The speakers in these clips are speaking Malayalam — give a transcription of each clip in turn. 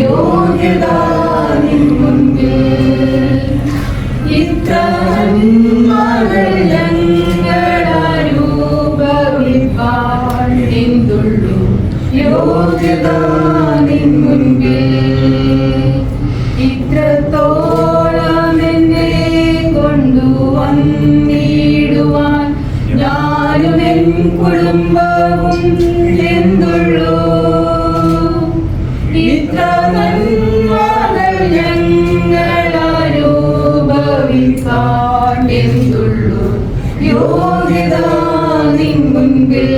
യോഗ്യത നിൻ മുൻപിൽ. ഇത്ര നന്മകൾ ഞങ്ങളനുഭവിപ്പാൻ എന്തുള്ളൂ യോഗ്യത നിൻ മുൻപിൽ. ഇത്രത്തോളം എന്നെ കൊണ്ടുവന്നിടുവാൻ ഞാനും എൻ കുടുംബവും എന്തുള്ളൂ. ഇത്ര നന്മകൾ ഞങ്ങളനുഭവിപ്പാൻ എന്തുള്ളൂ യോഗ്യത നിൻ മുൻപിൽ.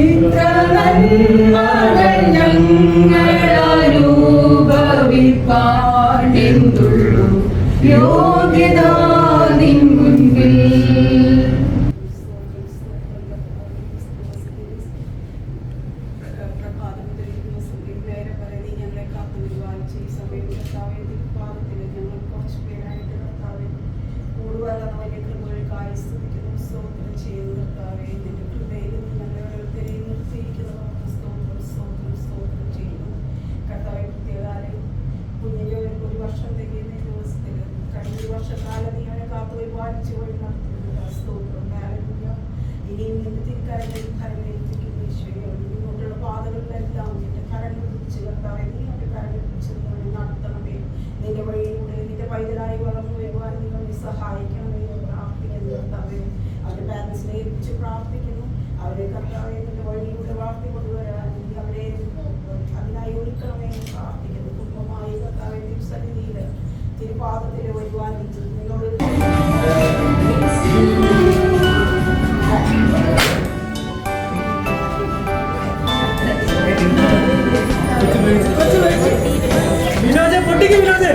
ഇത്ര നന്മകൾ ഞങ്ങളനുഭവിപ്പാൻ എന്തുള്ളൂ യോഗ്യത നിൻ മുൻപിൽ. വർഷക്കാലം നീ അവനെ കാത്തു പരിപാലിച്ചു വഴി നടത്തുന്നത് സ്തോത്രം. ഇനിയും നിന്റെ തിരിക്കരങ്ങളിൽ കരങ്ങളിലേക്കും ഈശോയെ മുന്നോട്ടുള്ള പാതകളിലെല്ലാം നിന്റെ കരങ്ങൾ പിടിച്ച് കർത്താവെ നീ അവന്റെ കരങ്ങൾ പിടിച്ച് നടത്തണമേ. നിന്റെ വഴിയിലൂടെ നിന്റെ പൈതലായി വളർന്നു വരുവാൻ നിങ്ങൾ സഹായിക്കണമേ എന്ന് പ്രാർത്ഥിക്കുന്നു കർത്താവെ. അവരുടെ പാരൻസിനെ ഏൽപ്പിച്ച് പ്രാർത്ഥിക്കുന്നു. അവരെ കർത്താവെ നിന്റെ വഴിയിലൂടെ വളർത്തിക്കൊണ്ടുവരാൻ നീ അവരെ അതിനായി ഒരുക്കണമേ എന്ന് പ്രാർത്ഥിക്കുന്നു. കുടുംബമായി കർത്താവെ തിരുസന്നിധിയിൽ തിരുപാദത്തിൽ വരുവാൻ നിന്നോട് വിനോദ പൊട്ടിക്ക് വിനോദ